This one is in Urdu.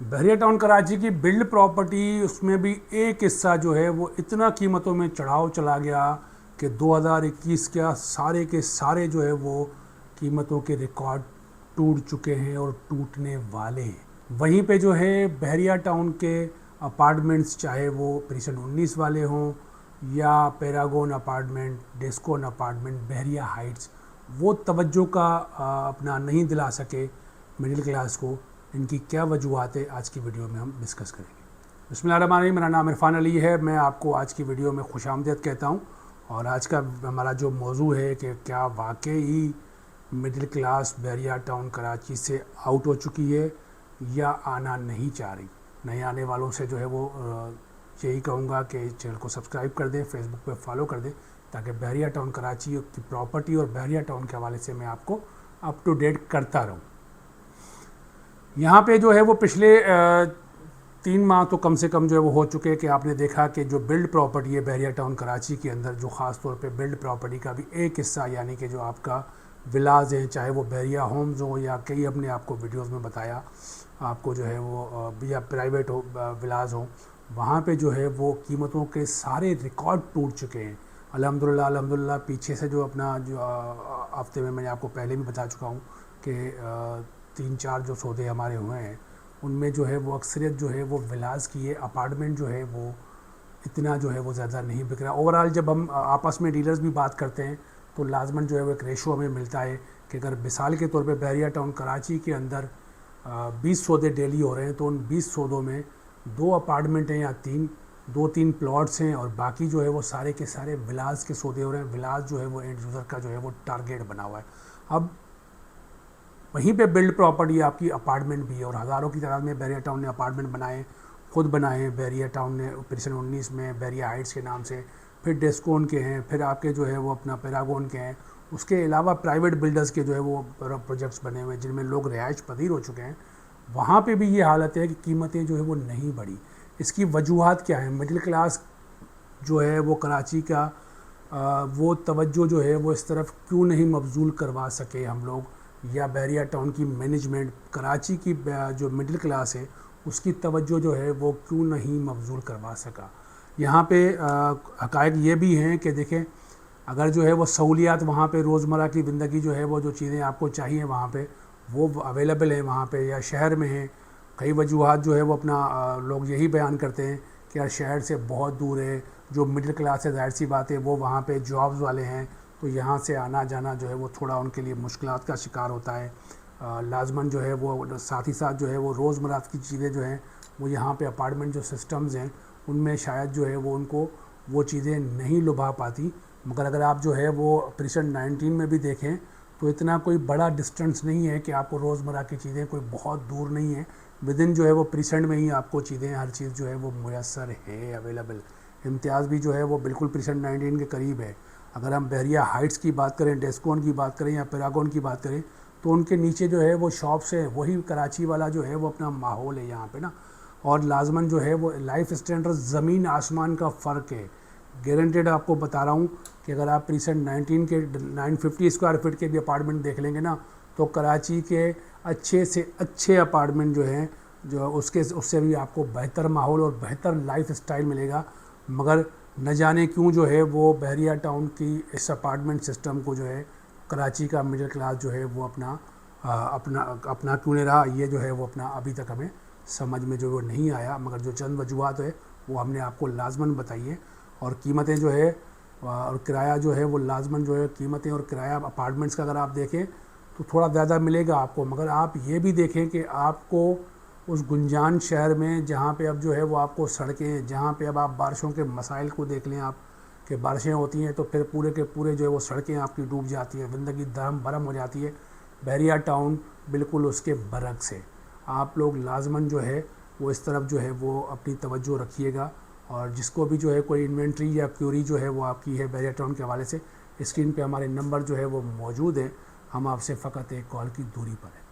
بحریہ ٹاؤن کراچی کی بلڈ پراپرٹی، اس میں بھی ایک حصہ جو ہے وہ اتنا قیمتوں میں چڑھاؤ چلا گیا کہ 2021 کا سارے کے سارے جو ہے وہ قیمتوں کے ریکارڈ ٹوٹ چکے ہیں اور ٹوٹنے والے ہیں۔ وہیں پہ جو ہے بحریہ ٹاؤن کے اپارٹمنٹس، چاہے وہ پریسن 19 والے ہوں یا پیراگون اپارٹمنٹ، ڈیسکون اپارٹمنٹ، بحریہ ہائٹس، وہ توجہ کا اپنا نہیں دلا سکے مڈل کلاس کو۔ ان کی کیا وجوہات ہے آج کی ویڈیو میں ہم ڈسکس کریں گے۔ بسم اللہ الرحمن الرحیم، میرا نام عرفان علی ہے، میں آپ کو آج کی ویڈیو میں خوش آمدید کہتا ہوں۔ اور آج کا ہمارا جو موضوع ہے کہ کیا واقعی مڈل کلاس بحریہ ٹاؤن کراچی سے آؤٹ ہو چکی ہے یا آنا نہیں چاہ رہی۔ نئے آنے والوں سے جو ہے وہ یہی کہوں گا کہ چینل کو سبسکرائب کر دیں، فیس بک پہ فالو کر دیں، تاکہ بحریہ ٹاؤن کراچی کی پراپرٹی اور بحریہ ٹاؤن کے حوالے سے میں آپ کو اپ ٹو ڈیٹ کرتا رہوں۔ یہاں پہ جو ہے وہ پچھلے 3 ماہ تو کم سے کم جو ہے وہ ہو چکے کہ آپ نے دیکھا کہ جو بلڈ پراپرٹی ہے بحریہ ٹاؤن کراچی کے اندر، جو خاص طور پہ بلڈ پراپرٹی کا بھی ایک حصہ، یعنی کہ جو آپ کا ولاز ہیں، چاہے وہ بحریہ ہومز ہوں یا کئی ہم نے آپ کو ویڈیوز میں بتایا آپ کو جو ہے وہ یا پرائیویٹ ولاز ہوں، وہاں پہ جو ہے وہ قیمتوں کے سارے ریکارڈ ٹوٹ چکے ہیں۔ الحمدللہ پیچھے سے جو اپنا جو ہفتے میں نے آپ کو پہلے بھی بتا چکا ہوں کہ 3-4 جو سودے ہمارے ہوئے ہیں، ان میں جو ہے وہ اکثریت جو ہے وہ ولاز کی ہے۔ اپارٹمنٹ جو ہے وہ اتنا جو ہے وہ زیادہ نہیں بک رہا۔ اوورآل جب ہم آپس میں ڈیلرز بھی بات کرتے ہیں تو لازماً جو ہے وہ ایک ریشو ہمیں ملتا ہے کہ اگر مثال کے طور پہ بحریہ ٹاؤن کراچی کے اندر 20 سودے ڈیلی ہو رہے ہیں تو ان 20 سودوں میں 2 اپارٹمنٹ ہیں یا 2-3 پلاٹس ہیں، اور باقی جو ہے وہ سارے کے سارے ولاز کے سودے ہو رہے ہیں۔ ولاز جو ہے وہ اینڈ یوزر کا جو ہے وہ ٹارگیٹ بنا ہوا ہے۔ اب وہیں پہ بلڈ پراپرٹی آپ کی اپارٹمنٹ بھی ہے، اور ہزاروں کی تعداد میں بحریہ ٹاؤن نے اپارٹمنٹ بنائے، خود بنائے ہیں۔ بحریہ ٹاؤن نے پریسن 19 میں بحریہ ہائٹس کے نام سے، پھر ڈیسکون کے ہیں، پھر آپ کے جو ہے وہ اپنا پیراگون کے ہیں۔ اس کے علاوہ پرائیویٹ بلڈرز کے جو ہے وہ پروجیکٹس بنے ہوئے ہیں جن میں لوگ رہائش پذیر ہو چکے ہیں۔ وہاں پہ بھی یہ حالت ہے کہ قیمتیں جو ہے وہ نہیں بڑھی۔ اس کی وجوہات کیا ہیں؟ مڈل کلاس جو ہے وہ کراچی کا وہ توجہ جو ہے وہ اس طرف کیوں نہیں مبذول کروا سکے ہم لوگ، یا بحریہ ٹاؤن کی مینجمنٹ کراچی کی جو مڈل کلاس ہے اس کی توجہ جو ہے وہ کیوں نہیں مبذول کروا سکا۔ یہاں پہ حقائق یہ بھی ہیں کہ دیکھیں، اگر جو ہے وہ سہولیات وہاں پہ روزمرہ کی زندگی جو ہے وہ جو چیزیں آپ کو چاہیے وہاں پہ وہ اویلیبل ہیں وہاں پہ، یا شہر میں ہیں۔ کئی وجوہات جو ہے وہ اپنا لوگ یہی بیان کرتے ہیں کہ یار شہر سے بہت دور ہے، جو مڈل کلاس ہے ظاہر سی بات ہے وہ وہاں پہ جابز والے ہیں، تو یہاں سے آنا جانا جو ہے وہ تھوڑا ان کے لیے مشکلات کا شکار ہوتا ہے۔ لازماً جو ہے وہ ساتھ ہی ساتھ جو ہے وہ روزمرہ کی چیزیں جو ہیں وہ یہاں پہ اپارٹمنٹ جو سسٹمز ہیں ان میں شاید جو ہے وہ ان کو وہ چیزیں نہیں لبھا پاتی۔ مگر اگر آپ جو ہے وہ پریسن 19 میں بھی دیکھیں تو اتنا کوئی بڑا ڈسٹنس نہیں ہے کہ آپ کو روزمرہ کی چیزیں کوئی بہت دور نہیں ہیں، ودن جو ہے وہ پریسنٹ میں ہی آپ کو چیزیں ہر چیز جو ہے وہ میسر ہے، اویلیبل۔ امتیاز بھی جو ہے وہ بالکل پریسنٹ 19 کے قریب ہے۔ اگر ہم بحریہ ہائٹس کی بات کریں، ڈیسکون کی بات کریں یا پیراگون کی بات کریں تو ان کے نیچے جو ہے وہ شاپس ہیں، وہی کراچی والا جو ہے وہ اپنا ماحول ہے یہاں پہ نا، اور لازماً جو ہے وہ لائف اسٹینڈرڈ زمین آسمان کا فرق ہے۔ گارنٹیڈ آپ کو بتا رہا ہوں کہ اگر آپ پریسنٹ 19 کے 950 اسکوائر فٹ کے بھی اپارٹمنٹ دیکھ لیں گے نا تو کراچی کے اچھے سے اچھے اپارٹمنٹ جو ہیں جو اس سے بھی آپ کو بہتر ماحول اور بہتر لائف اسٹائل ملے گا۔ مگر نہ جانے کیوں جو ہے وہ بحریہ ٹاؤن کی اس اپارٹمنٹ سسٹم کو جو ہے کراچی کا مڈل کلاس جو ہے وہ اپنا کیوں نہیں رہا، یہ جو ہے وہ اپنا ابھی تک ہمیں سمجھ میں جو وہ نہیں آیا۔ مگر جو چند وجوہات ہے وہ ہم نے آپ کو لازماً بتائی ہے، اور قیمتیں جو ہے اور کرایہ جو ہے وہ لازماً جو ہے قیمتیں اور کرایہ اپارٹمنٹس کا اگر آپ دیکھیں تو تھوڑا زیادہ ملے گا آپ کو۔ مگر آپ یہ بھی دیکھیں کہ آپ کو اس گنجان شہر میں جہاں پہ اب جو ہے وہ آپ کو سڑکیں، جہاں پہ اب آپ بارشوں کے مسائل کو دیکھ لیں آپ کہ بارشیں ہوتی ہیں تو پھر پورے کے پورے جو ہے وہ سڑکیں آپ کی ڈوب جاتی ہیں، زندگی درہم برہم ہو جاتی ہے۔ بحریہ ٹاؤن بالکل اس کے برعکس ہے۔ آپ لوگ لازماً جو ہے وہ اس طرف جو ہے وہ اپنی توجہ رکھیے گا، اور جس کو بھی جو ہے کوئی انوینٹری یا کیوری جو ہے وہ آپ کی ہے بحریہ ٹاؤن کے حوالے سے، اسکرین پہ ہمارے نمبر جو ہے وہ موجود ہیں، ہم آپ سے فقط ایک کال کی دوری پر ہیں۔